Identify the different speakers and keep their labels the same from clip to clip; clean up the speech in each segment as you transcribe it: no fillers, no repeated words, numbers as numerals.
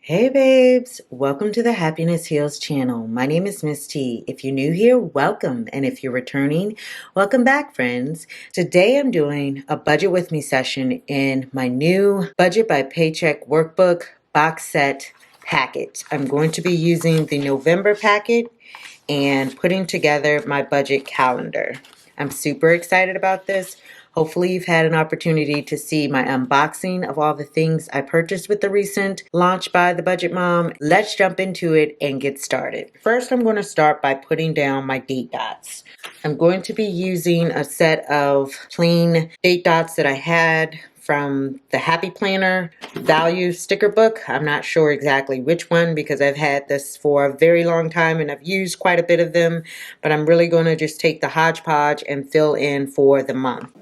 Speaker 1: Hey babes, welcome to the Happiness Heals channel. My name is Miss T. If you're new here, welcome. And if you're returning, welcome back, friends. Today I'm doing a budget with me session in my new Budget by Paycheck Workbook box set packet. I'm going to be using the November packet and putting together my budget calendar. I'm super excited about this. Hopefully you've had an opportunity to see my unboxing of all the things I purchased with the recent launch by the Budget Mom. Let's jump into it and get started. First, I'm going to start by putting down my date dots. I'm going to be using a set of plain date dots that I had from the Happy Planner Value sticker book. I'm not sure exactly which one because I've had this for a very long time and I've used quite a bit of them, but I'm really going to just take the hodgepodge and fill in for the month.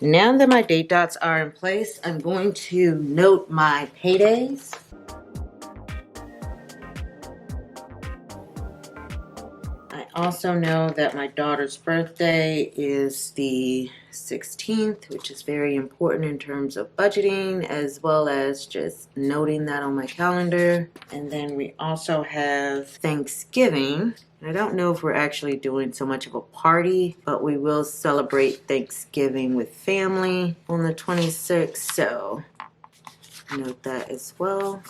Speaker 1: Now that my date dots are in place, I'm going to note my paydays. I also know that my daughter's birthday is the 16th, which is very important in terms of budgeting, as well as just noting that on my calendar. And then we also have Thanksgiving. I don't know if we're actually doing so much of a party, but we will celebrate Thanksgiving with family on the 26th, so note that as well.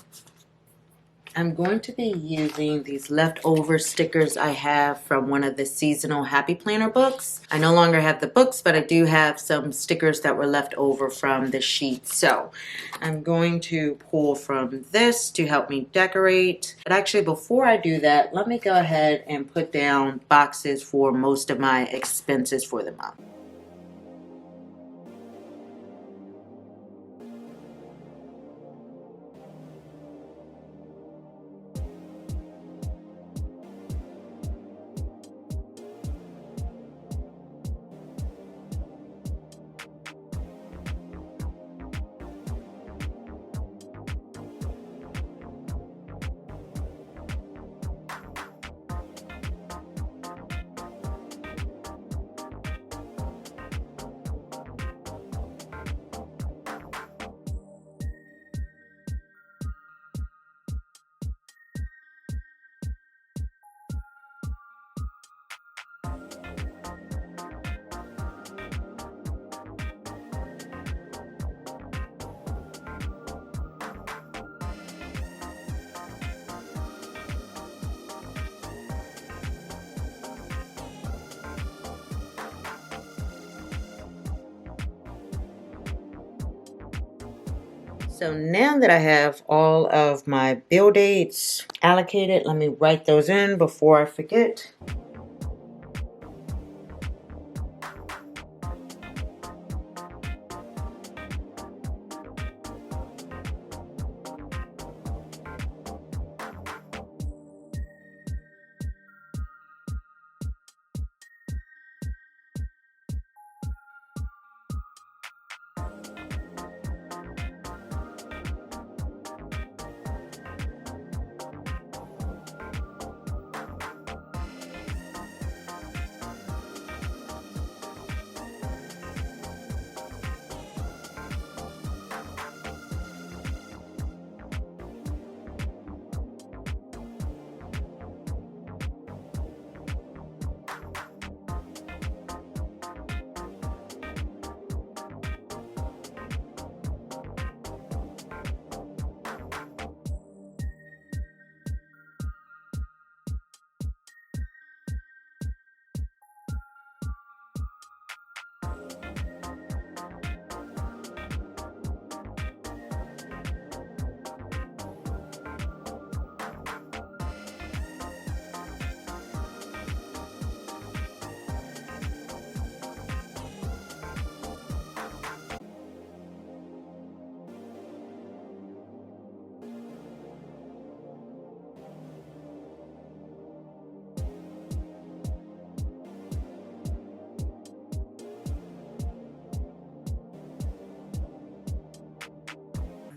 Speaker 1: I'm going to be using these leftover stickers I have from one of the seasonal Happy Planner books. I no longer have the books, but I do have some stickers that were left over from the sheet. So I'm going to pull from this to help me decorate. But actually, before I do that, let me go ahead and put down boxes for most of my expenses for the month. So now that I have all of my bill dates allocated, let me write those in before I forget.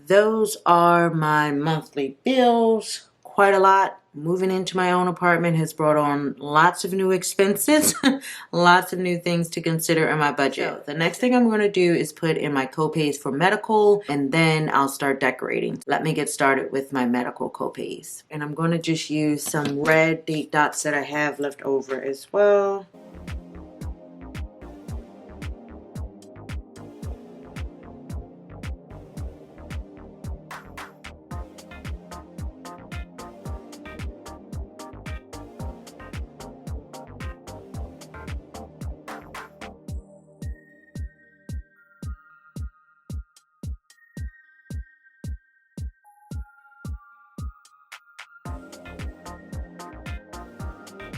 Speaker 1: Those are my monthly bills. Quite a lot. Moving into my own apartment has brought on lots of new expenses, lots of new things to consider in my budget. So the next thing I'm going to do is put in my copays for medical, and then I'll start decorating. Let me get started with my medical copays. And I'm going to just use some red date dots that I have left over as well.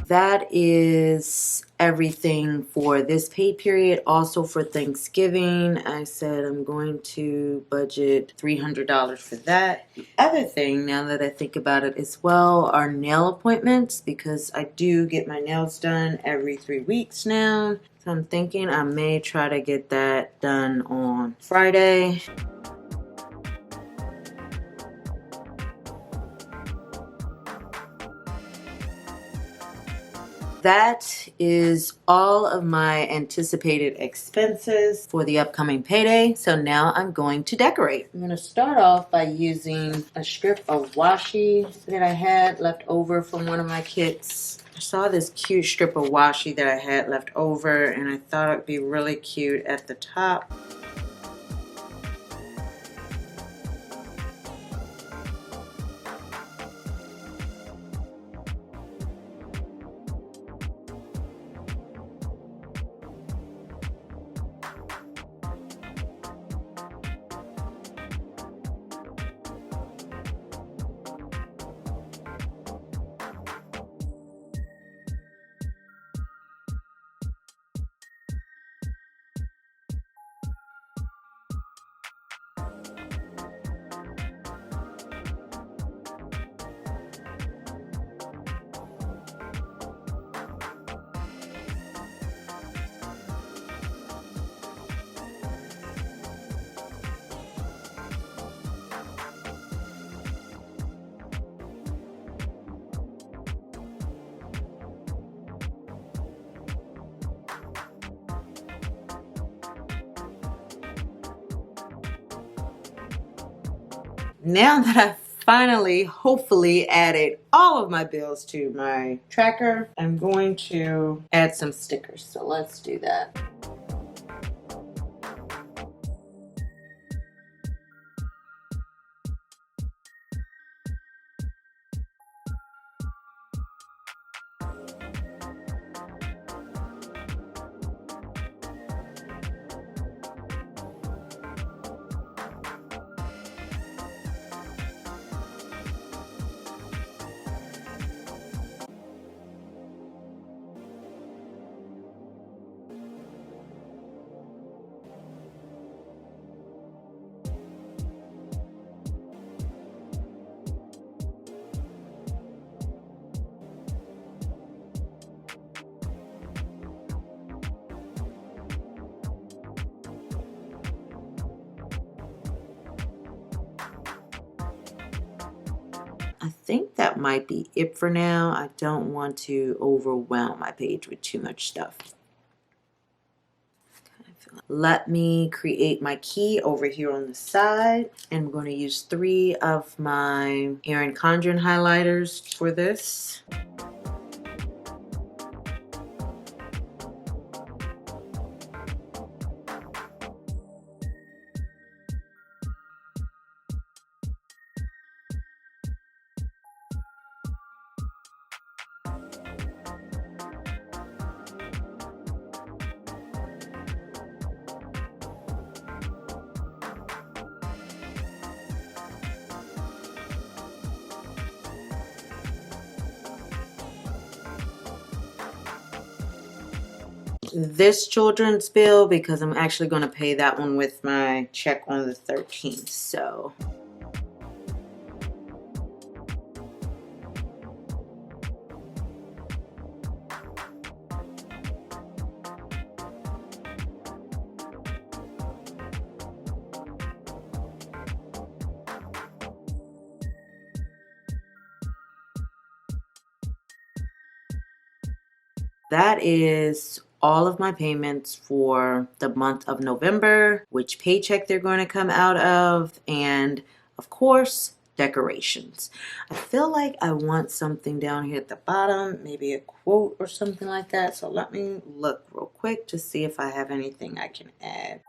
Speaker 1: That is everything for this pay period. Also for Thanksgiving, I said I'm going to budget $300 for that. The other thing, now that I think about it as well, are nail appointments, because I do get my nails done every 3 weeks now. So I'm thinking I may try to get that done on Friday. That is all of my anticipated expenses for the upcoming payday. So now I'm going to decorate. I'm going to start off by using a strip of washi that I had left over from one of my kits. I saw this cute strip of washi that I had left over, and I thought it'd be really cute at the top. Now that I've finally, hopefully, added all of my bills to my tracker, I'm going to add some stickers. So let's do that. I think that might be it for now. I don't want to overwhelm my page with too much stuff. Let me create my key over here on the side. And I'm going to use 3 of my Erin Condren highlighters for this. This children's bill, because I'm actually going to pay that one with my check on the 13th. So that is all of my payments for the month of November, which paycheck they're going to come out of, and of course, decorations. I feel like I want something down here at the bottom, maybe a quote or something like that. So let me look real quick to see if I have anything I can add.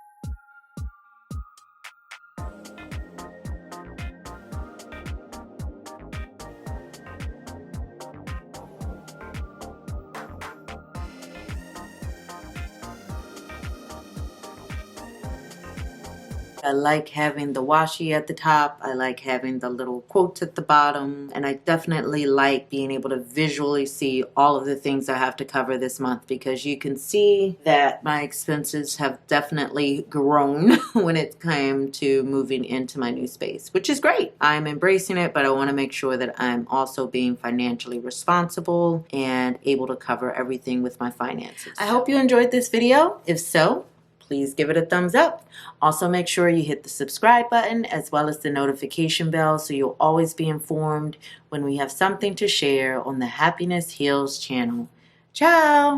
Speaker 1: I like having the washi at the top. I like having the little quotes at the bottom. And I definitely like being able to visually see all of the things I have to cover this month, because you can see that my expenses have definitely grown when it came to moving into my new space, which is great. I'm embracing it, but I want to make sure that I'm also being financially responsible and able to cover everything with my finances. I hope you enjoyed this video. If so, please give it a thumbs up. Also, make sure you hit the subscribe button as well as the notification bell so you'll always be informed when we have something to share on the Happiness Heals channel. Ciao!